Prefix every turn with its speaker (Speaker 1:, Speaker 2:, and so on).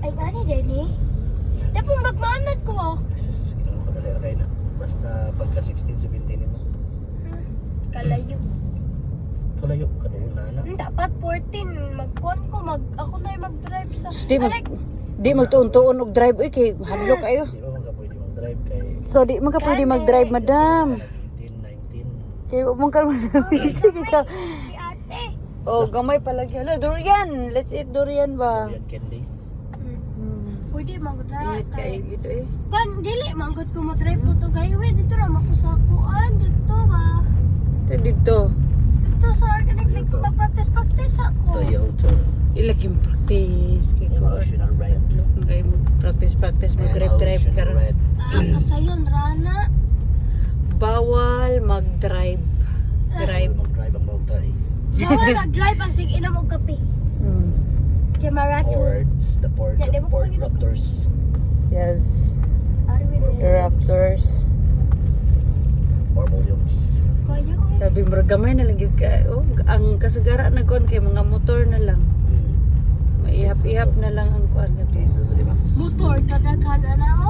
Speaker 1: Ay, ani din eh. Tapos magmanad ko oh.
Speaker 2: Jesus, ginawa ko dali kayo na. Basta pagka 16, 17 mo.
Speaker 1: Kalayo.
Speaker 2: Kalayo, kadulong na na.
Speaker 1: Dapat 14. Ako na yung mag-drive sa...
Speaker 3: Di magtuon-tuon og drive oy kay hadlo kayo.
Speaker 2: Di ba man ka pwede mag-drive kay
Speaker 3: Ikaw di man ka pwede mag-drive, madam.
Speaker 2: 18, 19.
Speaker 3: Kay mo ka man. Sige ka.
Speaker 1: Si ate.
Speaker 3: Oh, gamay palagi. Hala, durian. Let's eat durian ba?
Speaker 2: Korean candy.
Speaker 1: Pwede mag-drive.
Speaker 3: Init kayo gito eh.
Speaker 1: Kan, dili, manggot ko mo-drive po to gayo eh. Dito ra makusakuan. Dito ba?
Speaker 3: Dito.
Speaker 1: Dito sa organic like mag-practice ako.
Speaker 2: Toyota.
Speaker 3: Ilak yung practice. Kay ko.
Speaker 2: Emotional red.
Speaker 3: Kay mo practice mag-drive karon.
Speaker 2: red.
Speaker 1: Kasayon, Rana.
Speaker 3: Bawal mag-drive. Drive.
Speaker 2: Mag-drive ang bauta eh.
Speaker 1: Bawal mag-drive ang sige inom og kape. Kay Maracho.
Speaker 2: Ports, the port
Speaker 1: Yeah, di
Speaker 2: of
Speaker 1: ba
Speaker 2: Port
Speaker 1: ko
Speaker 2: Raptors.
Speaker 3: Yes.
Speaker 1: Are we
Speaker 3: The
Speaker 1: there?
Speaker 3: Raptors.
Speaker 2: Or Williams.
Speaker 1: Kaya eh.
Speaker 3: Sabi mo gamay na lang yung oh, ang kasagara na kon kay mga motor na lang. Maihap-ihap na lang ang kuan.
Speaker 2: Jesus, di ba?
Speaker 1: Motor, kadaghan na na.